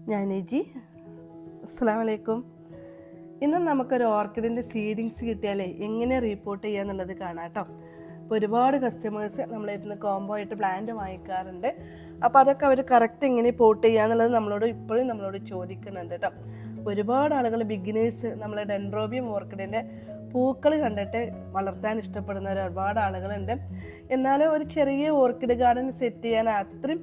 ഞാൻ നിജി. അസ്സലാമു അലൈക്കും. ഇന്ന് നമുക്കൊരു ഓർക്കിഡിൻ്റെ സീഡിങ്സ് കിട്ടിയാലേ എങ്ങനെ റിപ്പോർട്ട് ചെയ്യുക എന്നുള്ളത് കാണാം കേട്ടോ. അപ്പോൾ ഒരുപാട് കസ്റ്റമേഴ്സ് നമ്മളിരുന്ന് കോംബോ ആയിട്ട് പ്ലാന്റ് വാങ്ങിക്കാറുണ്ട്. അപ്പോൾ അതൊക്കെ അവർ കറക്റ്റ് എങ്ങനെ പോട്ട് ചെയ്യുക എന്നുള്ളത് നമ്മളോട് ചോദിക്കുന്നുണ്ട് കേട്ടോ. ഒരുപാട് ആളുകൾ ബിഗിനേഴ്സ് നമ്മളെ ഡെൻഡ്രോബിയം ഓർക്കിഡിൻ്റെ പൂക്കൾ കണ്ടിട്ട് വളർത്താൻ ഇഷ്ടപ്പെടുന്ന ഒരുപാട് ആളുകളുണ്ട്. എന്നാലും ഒരു ചെറിയ ഓർക്കിഡ് ഗാർഡൻ സെറ്റ് ചെയ്യാൻ അത്രയും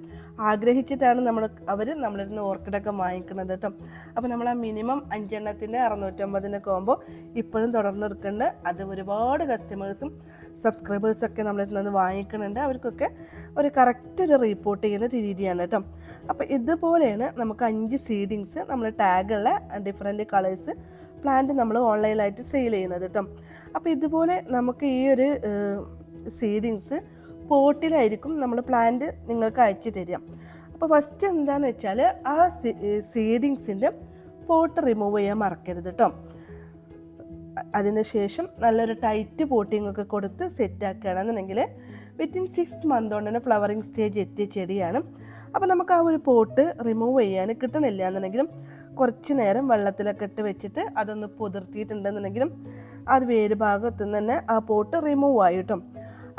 ആഗ്രഹിച്ചിട്ടാണ് നമ്മളിരുന്ന് ഓർക്കിഡൊക്കെ വാങ്ങിക്കുന്നത് കേട്ടോ. അപ്പോൾ നമ്മൾ ആ മിനിമം 5 650 കോംബോ ഇപ്പോഴും തുടർന്നെടുക്കുന്നുണ്ട്. അത് ഒരുപാട് കസ്റ്റമേഴ്സും സബ്സ്ക്രൈബേഴ്സൊക്കെ നമ്മളിരുന്നത് വാങ്ങിക്കുന്നുണ്ട്. അവർക്കൊക്കെ ഒരു കറക്റ്റ് ഒരു റിപ്പോർട്ട് ചെയ്യുന്ന രീതിയാണ് കേട്ടോ. അപ്പോൾ ഇതുപോലെയാണ് നമുക്ക് 5 സീഡിങ്സ് നമ്മൾ ടാഗുള്ള ഡിഫറെൻറ്റ് കളേഴ്സ് പ്ലാന്റ് നമ്മൾ ഓൺലൈനായിട്ട് സെയിൽ ചെയ്യുന്നത് കേട്ടോ. അപ്പോൾ ഇതുപോലെ നമുക്ക് ഈ ഒരു സീഡിങ്സ് പോട്ടിലായിരിക്കും നമ്മൾ പ്ലാന്റ് നിങ്ങൾക്ക് അയച്ചു തരിക. അപ്പോൾ ഫസ്റ്റ് എന്താണെന്ന് വെച്ചാൽ ആ സീഡിങ്സിൻ്റെ പോട്ട് റിമൂവ് ചെയ്യാൻ മറക്കരുത് കേട്ടോ. അതിന് ശേഷം നല്ലൊരു ടൈറ്റ് പോട്ടിംഗ് ഒക്കെ കൊടുത്ത് സെറ്റാക്കുകയാണെന്നുണ്ടെങ്കിൽ വിത്തിൻ 6 മന്ത് കൊണ്ട് തന്നെ ഫ്ലവറിങ് സ്റ്റേജ് എത്തിയ ചെടിയാണ്. അപ്പോൾ നമുക്ക് ആ ഒരു പോട്ട് റിമൂവ് ചെയ്യാൻ കിട്ടണില്ല എന്നുണ്ടെങ്കിലും കുറച്ച് നേരം വെള്ളത്തിലൊക്കെ ഇട്ട് വെച്ചിട്ട് അതൊന്ന് പുതിർത്തിയിട്ടുണ്ടെന്നുണ്ടെങ്കിലും ആ ഒരു വേര് ഭാഗത്തു നിന്ന് തന്നെ ആ പോട്ട് റിമൂവ് ആയി കിട്ടും.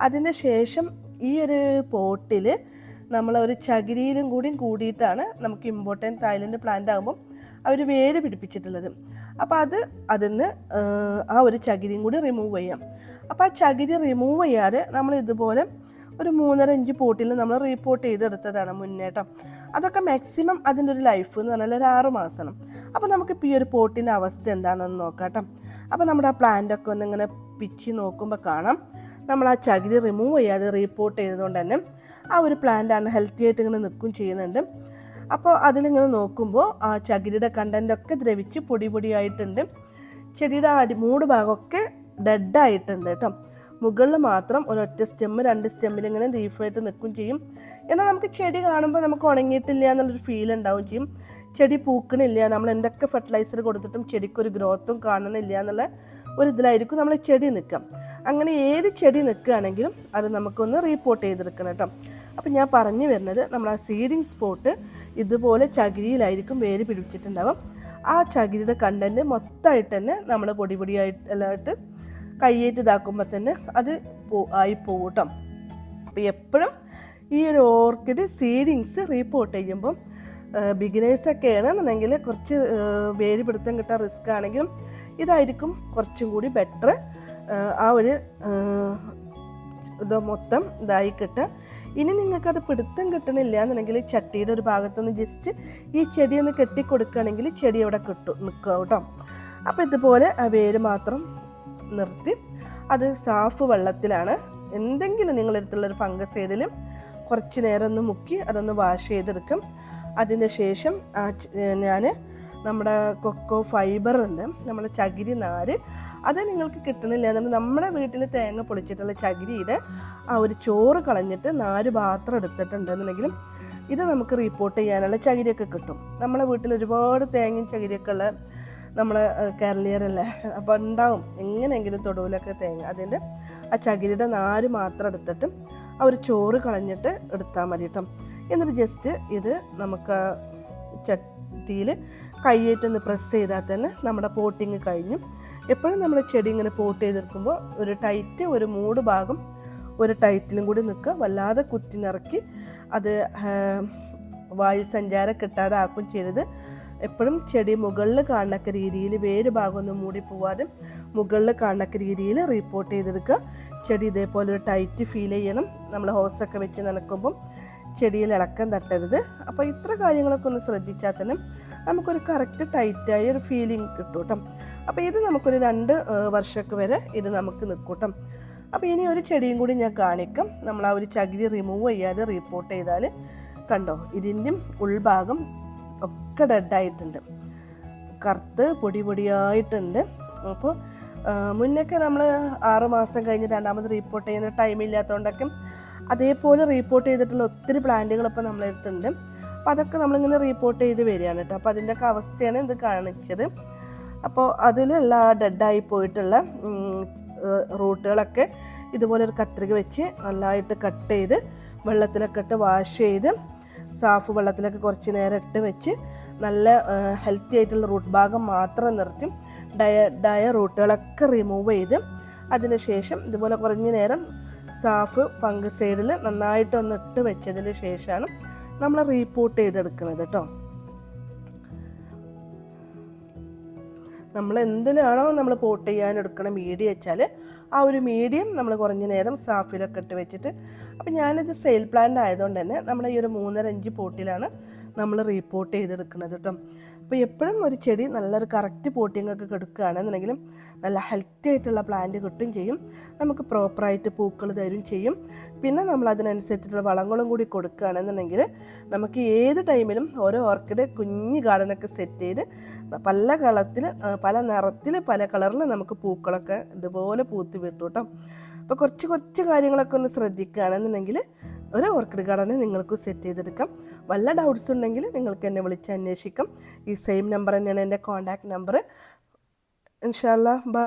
അതിന് ശേഷം ഈ ഒരു പോട്ടിൽ നമ്മളൊരു ചകിരിയിലും കൂടിയിട്ടാണ് നമുക്ക് ഇമ്പോർട്ടൻറ്റ് തായ്ലൻഡ് പ്ലാന്റ് ആകുമ്പം അവർ വേര് പിടിപ്പിച്ചിട്ടുള്ളത്. അപ്പോൾ അതിന്ന് ആ ഒരു ചകിരിയും കൂടി റിമൂവ് ചെയ്യാം. അപ്പോൾ ആ ചകിരി റിമൂവ് ചെയ്യാതെ നമ്മൾ ഇതുപോലെ ഒരു 3-5 പോട്ടിൽ നമ്മൾ റിപ്പോർട്ട് ചെയ്തെടുത്തതാണ് മുന്നേട്ടം. അതൊക്കെ മാക്സിമം അതിൻ്റെ ഒരു ലൈഫ് എന്ന് പറഞ്ഞാൽ ഒരു 6 മാസമാണ്. അപ്പോൾ നമുക്കിപ്പോൾ ഈ ഒരു പോട്ടിൻ്റെ അവസ്ഥ എന്താണെന്ന് നോക്കാം കേട്ടോ. അപ്പോൾ നമ്മുടെ ആ പ്ലാന്റൊക്കെ ഒന്നിങ്ങനെ പിച്ചി നോക്കുമ്പോൾ കാണാം നമ്മൾ ആ ചകിരി റിമൂവ് ചെയ്യാതെ റിപ്പോർട്ട് ചെയ്തതുകൊണ്ട് തന്നെ ആ ഒരു പ്ലാന്റാണ് ഹെൽത്തി ആയിട്ട് ഇങ്ങനെ നിൽക്കും ചെയ്യുന്നുണ്ട്. അപ്പോൾ അതിലിങ്ങനെ നോക്കുമ്പോൾ ആ ചകിരിയുടെ കണ്ടൻറ്റൊക്കെ ദ്രവിച്ച് പൊടിയായിട്ടുണ്ട്. ചെടിയുടെ മൂട് ഭാഗമൊക്കെ ഡെഡായിട്ടുണ്ട് കേട്ടോ. മുകളിൽ മാത്രം ഒരൊറ്റ സ്റ്റെമ്മ് 2 സ്റ്റെമ്മിൽ ഇങ്ങനെ ലീഫായിട്ട് നിൽക്കും ചെയ്യും. എന്നാൽ നമുക്ക് ചെടി കാണുമ്പോൾ നമുക്ക് ഉണങ്ങിയിട്ടില്ല എന്നുള്ളൊരു ഫീൽ ഉണ്ടാവും ചെയ്യും. ചെടി പൂക്കണില്ല, നമ്മൾ എന്തൊക്കെ ഫെർട്ടിലൈസർ കൊടുത്തിട്ടും ചെടിക്കൊരു ഗ്രോത്തും കാണണില്ല എന്നുള്ള ഒരു ഇതിലായിരിക്കും നമ്മൾ ചെടി നിൽക്കാം. അങ്ങനെ ഏത് ചെടി നിൽക്കുകയാണെങ്കിലും അത് നമുക്കൊന്ന് റിപ്പോർട്ട് ചെയ്തെടുക്കണം കേട്ടോ. അപ്പം ഞാൻ പറഞ്ഞു വരുന്നത് നമ്മൾ ആ സീഡിങ് സ്പോട്ട് ഇതുപോലെ ചകിരിയിലായിരിക്കും വേര് പിടിച്ചിട്ടുണ്ടാവും. ആ ചകിരിയുടെ കണ്ടൻറ്റ് മൊത്തമായിട്ട് തന്നെ നമ്മൾ പൊടിയായിട്ട് കയ്യേറ്റ് ഇതാക്കുമ്പോൾ തന്നെ അത് ആയി പോകും കേട്ടോ. അപ്പോൾ എപ്പോഴും ഈ ഒരു ഓർക്കിഡ് സീഡിങ്സ് റിപ്പോർട്ട് ചെയ്യുമ്പം ബിഗിനേഴ്സൊക്കെ ആണെന്നുണ്ടെങ്കിൽ കുറച്ച് വേര് പിടുത്തം കിട്ടാൻ റിസ്ക് ആണെങ്കിലും ഇതായിരിക്കും കുറച്ചും കൂടി ബെറ്റർ. ആ ഒരു ഇത് മൊത്തം ഇതായി കിട്ടുക. ഇനി നിങ്ങൾക്കത് പിടുത്തം കിട്ടണില്ല എന്നുണ്ടെങ്കിൽ ചട്ടിയുടെ ഒരു ഭാഗത്തൊന്ന് ജസ്റ്റ് ഈ ചെടി ഒന്ന് കെട്ടിക്കൊടുക്കുകയാണെങ്കിൽ ചെടി അവിടെ നിൽക്കുക കേട്ടോ. അപ്പോൾ ഇതുപോലെ ആ വേര് മാത്രം നിർത്തി അത് സാഫ് വെള്ളത്തിലാണ് എന്തെങ്കിലും നിങ്ങളെടുത്തുള്ളൊരു ഫംഗസ് സൈഡിലും കുറച്ച് നേരം ഒന്ന് മുക്കി അതൊന്ന് വാഷ് ചെയ്തെടുക്കും. അതിന് ശേഷം ഞാൻ നമ്മുടെ കൊക്കോ ഫൈബർ ഉണ്ട്, നമ്മുടെ ചകിരി നാര്, അത് നിങ്ങൾക്ക് കിട്ടണില്ല എന്നുണ്ടെങ്കിൽ നമ്മുടെ വീട്ടിൽ തേങ്ങ പൊളിച്ചിട്ടുള്ള ചകിരിയുടെ ആ ഒരു ചോറ് കളഞ്ഞിട്ട് നാര് പാത്രം എടുത്തിട്ടുണ്ടെന്നുണ്ടെങ്കിലും ഇത് നമുക്ക് റിപ്പോർട്ട് ചെയ്യാനുള്ള ചകിരിയൊക്കെ കിട്ടും. നമ്മളെ വീട്ടിൽ ഒരുപാട് തേങ്ങയും ചകിരിയൊക്കെ ഉള്ള നമ്മളെ കേരളീയരല്ലേ, അപ്പോൾ ഉണ്ടാവും എങ്ങനെയെങ്കിലും തൊടുവിലൊക്കെ തേങ്ങ. അതിൻ്റെ ആ ചകിരിയുടെ നാര് മാത്രം എടുത്തിട്ട് ആ ഒരു ചോറ് കളഞ്ഞിട്ട് എടുത്താൽ മതി കേട്ടോ. എന്നിട്ട് ജസ്റ്റ് ഇത് നമുക്ക് ചട്ടിയിൽ കൈയേറ്റൊന്ന് പ്രസ് ചെയ്താൽ തന്നെ നമ്മുടെ പോട്ടിങ് കഴിഞ്ഞു. എപ്പോഴും നമ്മൾ ചെടി ഇങ്ങനെ പോട്ട് ചെയ്തെടുക്കുമ്പോൾ ഒരു മൂട് ഭാഗം ഒരു ടൈറ്റിലും കൂടി നിൽക്കുക. വല്ലാതെ കുത്തി നിറക്കി അത് വായു സഞ്ചാരം കിട്ടാതെ ആക്കും ചെയ്യരുത്. എപ്പോഴും ചെടി മുകളിൽ കാണക്ക രീതിയിൽ വേര് ഭാഗമൊന്നും മൂടി പോവാതെ മുകളിൽ കാണക്ക രീതിയിൽ റിപ്പോർട്ട് ചെയ്തെടുക്കുക. ചെടി ഇതേപോലെ ഒരു ടൈറ്റ് ഫീൽ ചെയ്യണം. നമ്മൾ ഹോസൊക്കെ വെച്ച് നനക്കുമ്പം ചെടിയിൽ ഇളക്കം തട്ടരുത്. അപ്പോൾ ഇത്ര കാര്യങ്ങളൊക്കെ ഒന്ന് ശ്രദ്ധിച്ചാൽ തന്നെ നമുക്കൊരു കറക്റ്റ് ടൈറ്റായ ഒരു ഫീലിംഗ് കിട്ടും കേട്ടോ. അപ്പോൾ ഇത് നമുക്കൊരു 2 വർഷമൊക്കെ വരെ ഇത് നമുക്ക് നിൽക്കും കേട്ടോ. അപ്പോൾ ഇനി ഒരു ചെടിയും കൂടി ഞാൻ കാണിക്കാം. നമ്മൾ ആ ഒരു ചകിരി റിമൂവ് ചെയ്യാതെ റിപ്പോർട്ട് ചെയ്താൽ കണ്ടോ ഇതിൻ്റെയും ഉൾഭാഗം ഒക്കെ ഡെഡായിട്ടുണ്ട്, കറുത്ത് പൊടിയായിട്ടുണ്ട്. അപ്പോൾ മുന്നൊക്കെ നമ്മൾ 6 മാസം കഴിഞ്ഞ് രണ്ടാമത് റിപ്പോർട്ട് ചെയ്യുന്ന ടൈമില്ലാത്തതുകൊണ്ടൊക്കെ അതേപോലെ റിപ്പോർട്ട് ചെയ്തിട്ടുള്ള ഒത്തിരി പ്ലാന്റുകൾ ഇപ്പോൾ നമ്മളെടുത്തുണ്ട്. അപ്പോൾ അതൊക്കെ നമ്മളിങ്ങനെ റിപ്പോർട്ട് ചെയ്ത് വരികയാണ് കേട്ടോ. അപ്പോൾ അതിൻ്റെയൊക്കെ അവസ്ഥയാണ് ഇത് കാണിച്ചത്. അപ്പോൾ അതിലുള്ള ഡെഡായി പോയിട്ടുള്ള റൂട്ടുകളൊക്കെ ഇതുപോലെ ഒരു കത്രിക വെച്ച് നല്ലതായിട്ട് കട്ട് ചെയ്ത് വെള്ളത്തിലൊക്കെ ഇട്ട് വാഷ് ചെയ്ത് സാഫ് വെള്ളത്തിലൊക്കെ കുറച്ച് നേരം ഇട്ട് വെച്ച് നല്ല ഹെൽത്തി ആയിട്ടുള്ള റൂട്ട് ഭാഗം മാത്രം നിർത്തി ഡയ റൂട്ടുകളൊക്കെ റിമൂവ് ചെയ്ത് അതിന് ശേഷം ഇതുപോലെ കുറഞ്ഞ നേരം സാഫ് ഫംഗസൈഡിൽ നന്നായിട്ടൊന്ന് ഇട്ട് വെച്ചതിന് ശേഷമാണ് നമ്മൾ റീപോർട്ട് ചെയ്തെടുക്കുന്നത് കേട്ടോ. നമ്മൾ എന്തിനാണോ നമ്മൾ പോട്ട് ചെയ്യാൻ എടുക്കണ മീഡിയം വെച്ചാൽ ആ ഒരു മീഡിയം നമ്മൾ കുറഞ്ഞ നേരം സാഫിലൊക്കെ ഇട്ട് വെച്ചിട്ട്, അപ്പോൾ ഞാനിത് സെയിൽ പ്ലാന്റ് ആയതുകൊണ്ട് തന്നെ നമ്മുടെ ഈ ഒരു 3.5 പോട്ടിലാണ് നമ്മൾ റീപോർട്ട് ചെയ്തെടുക്കുന്നത് കേട്ടോ. അപ്പോൾ എപ്പോഴും ഒരു ചെടി നല്ലൊരു കറക്റ്റ് പോട്ടിംഗ് ഒക്കെ കൊടുക്കുകയാണെന്നുണ്ടെങ്കിലും നല്ല ഹെൽത്തി ആയിട്ടുള്ള പ്ലാന്റ് കിട്ടും ചെയ്യും, നമുക്ക് പ്രോപ്പറായിട്ട് പൂക്കൾ തരും ചെയ്യും. പിന്നെ നമ്മൾ അതിനനുസരിച്ചിട്ടുള്ള വളങ്ങളും കൂടി കൊടുക്കുകയാണെന്നുണ്ടെങ്കിൽ നമുക്ക് ഏത് ടൈമിലും ഓരോ ഓർക്കിഡ് കുഞ്ഞ് ഗാർഡനൊക്കെ സെറ്റ് ചെയ്ത് പല കളത്തിൽ പല നിറത്തിൽ പല കളറിൽ നമുക്ക് പൂക്കളൊക്കെ ഇതുപോലെ പൂത്ത് വിട്ടു കേട്ടോ. അപ്പോൾ കുറച്ച് കാര്യങ്ങളൊക്കെ ഒന്ന് ശ്രദ്ധിക്കുകയാണെന്നുണ്ടെങ്കിൽ ഒരു ഓർക്കിഡ് ഗാർഡന് നിങ്ങൾക്ക് സെറ്റ് ചെയ്തെടുക്കാം. വല്ല ഡൗട്ട്സ് ഉണ്ടെങ്കിൽ നിങ്ങൾക്ക് എന്നെ വിളിച്ച് അന്വേഷിക്കാം. ഈ സെയിം നമ്പർ തന്നെയാണ് എൻ്റെ കോൺടാക്റ്റ് നമ്പർ. ഇൻഷാ അല്ലാഹ്.